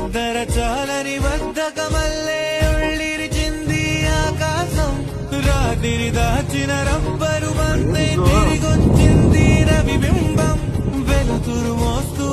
నిద్ర చాలని బద్ధకమల్లే ఉళ్ళిరిచింది ఆకాశం రాత్రి దాచిన రబ్బరు బందై తిరిగొచ్చింది రవిబింబం వెలుతురు మోస్తూ